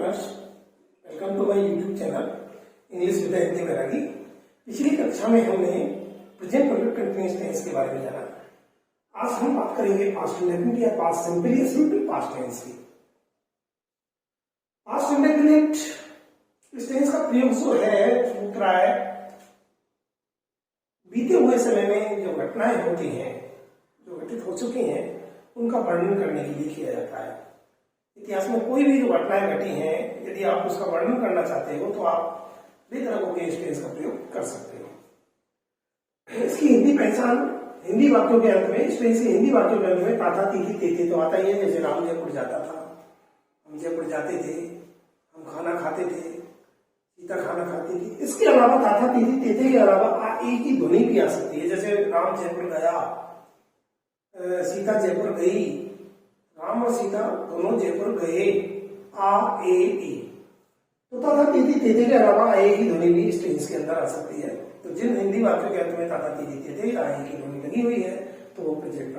Learners, welcome to my YouTube channel English with Anti Vairagi. पिछली कक्षा में हमने प्रेजेंट परफेक्ट कंटीन्यूअस टेंस के बारे में जाना। आज हम बात करेंगे पास्ट इंडेफिनिट या पास्ट सिंपल या सिंपल पास्ट टेंस की। पास्ट इंडेफिनिट इस टेंस का प्रयोग जो है वो रहा है बीते हुए समय में जो घटनाएं होती हैं, जो घटित हो चुकी हैं, उनका वर्णन करने के लिए किया जाता है। इतिहास में कोई भी जो घटनाएं घटी हैं, यदि आप उसका वर्णन करना चाहते हो तो आप बेतरकों के इस टेंस का प्रयोग कर सकते हो। इसकी हिंदी पहचान हिंदी वाक्यों के अंत में, इस टेंस की हिंदी वाक्यों के अंत में ताता तीथी तेते तो आता ही है। जैसे राम जयपुर जाता था, हम जयपुर जाते थे, हम खाना खाते थे, सीता खाना खाती थी। इसके अलावा ताता तीथी तेते के अलावा एक ही ध्वनि भी आ सकती है। जैसे राम जयपुर गया, सीता जयपुर गई, राम और सीता दोनों जयपुर गए, आ ए ई। तो ताता तीथी तेते के अलावा ए की ध्वनि भी इस टेंस के अंदर आ सकती है। तो जिन हिंदी वाक्यों के अंत में ताता तीथी तेते आ ए की ध्वनि लगी हुई है तो वो प्रेजेंट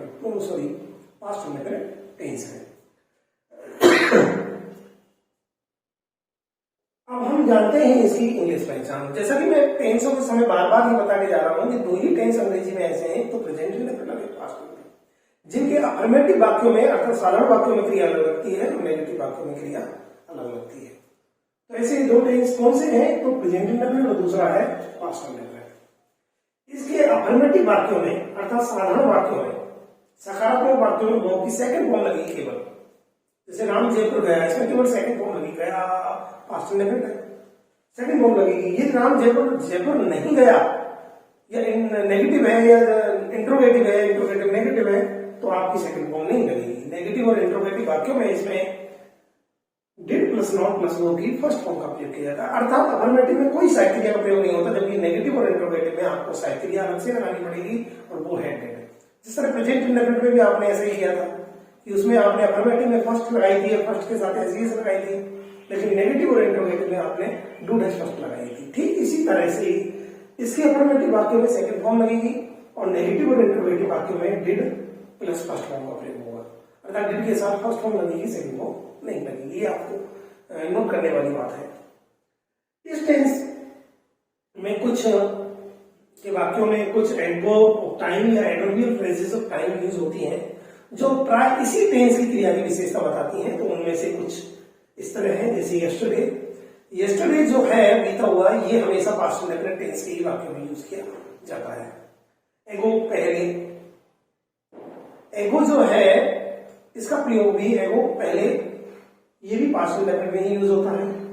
पास्ट इंडेफिनिट टेंस है। अब हम जानते हैं इसकी इंग्लिश पहचान। जैसा कि मैं टेंसों के समय बार बार ये बता के जा रहा हूं कि दो ही टेंस अंग्रेजी में ऐसे हैं, तो प्रेजेंट इंडेफिनिट और पास्ट इंडेफिनिट, जिनके अफर्मेटिव वाक्यों में अर्थात साधारण वाक्यों में क्रिया अलग लगती है और नेगेटिव वाक्यों में क्रिया अलग लगती है। तो ऐसे दो टेंस कौन से हैं? तो प्रेजेंट इंडेफिनिट और दूसरा है पास्ट इंडेफिनिट। इसके अफर्मेटिव वाक्यों में अर्थात साधारण वाक्यों में, सकारात्मक वाक्यों में वर्ब की सेकंड फॉर्म लगी केवल। जैसे राम जयपुर गया, इसमें केवल सेकंड फॉर्म लगी, गया पास्ट इंडेफिनिट है, सेकंड फॉर्म लगेगी। ये राम जयपुर नहीं गया या नेगेटिव है या इंट्रोगेटिव है, इंट्रोगेटिव नेगेटिव है, तो आपकी सेकंड फॉर्म नहीं लगेगी। नेगेटिव और इंट्रोगेटिव वाक्यों में इसमें did plus not plus verb की फर्स्ट फॉर्म का प्रयोग किया जाता है। अर्थात अफर्मेटिव में कोई सहायक क्रिया का प्रयोग नहीं होता, जबकि नेगेटिव और इंट्रोगेटिव में आपको सहायक क्रिया अलग से लगानी पड़ेगी और वो है डिड। जिस तरह प्रेजेंट इंडेफिनिट में भी आपने ऐसे ही किया था कि उसमें आपने अफर्मेटिव में फर्स्ट लगाई थी, फर्स्ट के साथ एसईएस लगाई थी, लेकिन नेगेटिव और इंट्रोगेटिव में आपने डू डैश फर्स्ट लगाई थी। ठीक इसी तरह से इसके अफर्मेटिव वाक्यों में सेकंड फॉर्म लगेगी और नेगेटिव और इंट्रोगेटिव वाक्यों में डिड प्लस फर्स्ट फॉर्म का प्रयोग होगा। अर्थात डिड के साथ फर्स्ट फॉर्म लगेगी, सेकंड फॉर्म नहीं लगेगी। ये आपको नोट करने वाली बात है। इस टेंस में कुछ के वाक्यों में कुछ एडवर्ब ऑफ टाइम या adverbial phrases of time use होती हैं जो प्राय इसी टेंस की क्रिया की विशेषता बताती हैं। तो उनमें से कुछ इस तरह है, जैसे यस्टरडे। यस्टरडे जो है बीता हुआ, ये हमेशा पास्ट इंडेफिनिट टेंस के ही वाक्यों में यूज किया जाता है। एगो पहले, एगो जो है इसका प्रयोग भी एगो पहले, ये भी पास्ट इंडेफिनिट में ही यूज होता है।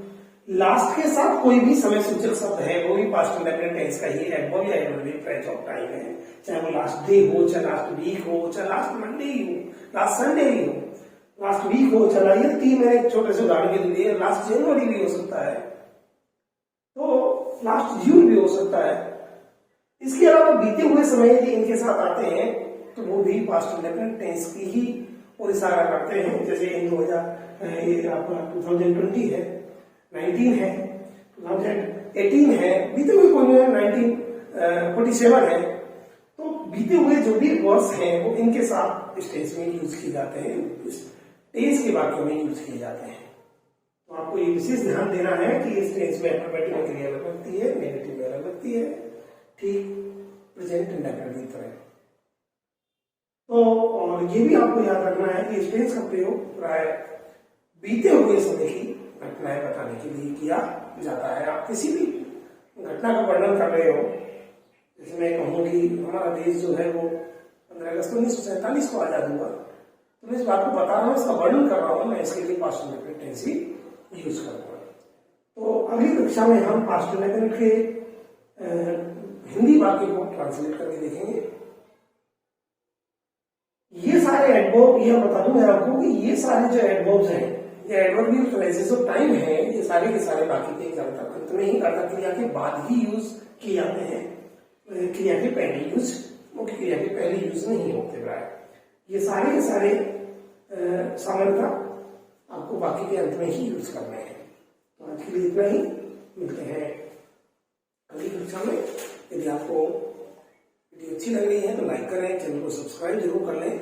लास्ट के साथ कोई भी समय सूचक शब्द है वो भी पास्ट इंडेफिनिट टेंस का ही एडवर्ब या एडवर्बियल फ्रेज ऑफ टाइम है। चाहे वो लास्ट डे हो, चाहे लास्ट वीक हो, चाहे लास्ट मंडे ही हो, लास्ट संडे ही हो, लास्ट वीक हो, चला ये तीन मैंने एक छोटे से उदाहरण के लिए लास्ट जनवरी भी हो सकता है, तो लास्ट जून भी हो सकता है। इसके अलावा बीते हुए समय यदि इनके साथ आते हैं तो वो भी पास्ट इंडेफिनिट टेंस की ही और इशारा करते हैं। जैसे इन 2020 है, 19 है, 2018 है, बीते हुए कोई 1947 है, तो बीते हुए जो भी वर्ड्स हैं वो इनके साथ इस टेंस में यूज किए जाते हैं, इस टेंस के वाक्यों में यूज किए जाते हैं। तो आपको ये विशेष ध्यान देना है कि इस टेंस में अफर्मेटिव में क्रिया अलग लगती है, नेगेटिव में अलग लगती है, ठीक प्रेजेंट इंडेफिनिट की तरह। तो और ये भी आपको याद रखना है कि इस टेंस का प्रयोग प्राय बीते हुए समय की घटनाएं बताने के लिए किया जाता है। आप किसी भी घटना का वर्णन कर रहे हो, जैसे मैं कहूँ कि हमारा देश जो है वो 15 अगस्त 1947 को आजाद हुआ, तो मैं इस बात को बता रहा हूँ, इसका वर्णन कर रहा हूँ, मैं इसके लिए पास्ट इंडेफिनिट टेंस ही यूज करूंगा। तो अगली कक्षा में हम पास्ट इंडेफिनिट के हिंदी वाक्य को ट्रांसलेट करके देखेंगे। ये सारे एडवर्ब, ये बता दूं मैं आपको कि ये सारे जो एडवर्ब्स हैं, ये एडवर्बियल फ्रेजेस ऑफ टाइम है, ये सारे के सारे बाकी के अंत में ही कर्ता क्रिया के बाद ही यूज किए जाते हैं। क्रिया के पहले यूज, मुख्य क्रिया के पहले यूज नहीं होते प्राय। ये सारे के सारे सामान्यता आपको बाकी के अंत में ही यूज करने हैं। तो आज के लिए इतना ही, मिलते हैं अगली कक्षा में। यदि आपको वीडियो अच्छी लग रही है तो लाइक करें, चैनल को सब्सक्राइब जरूर कर लें।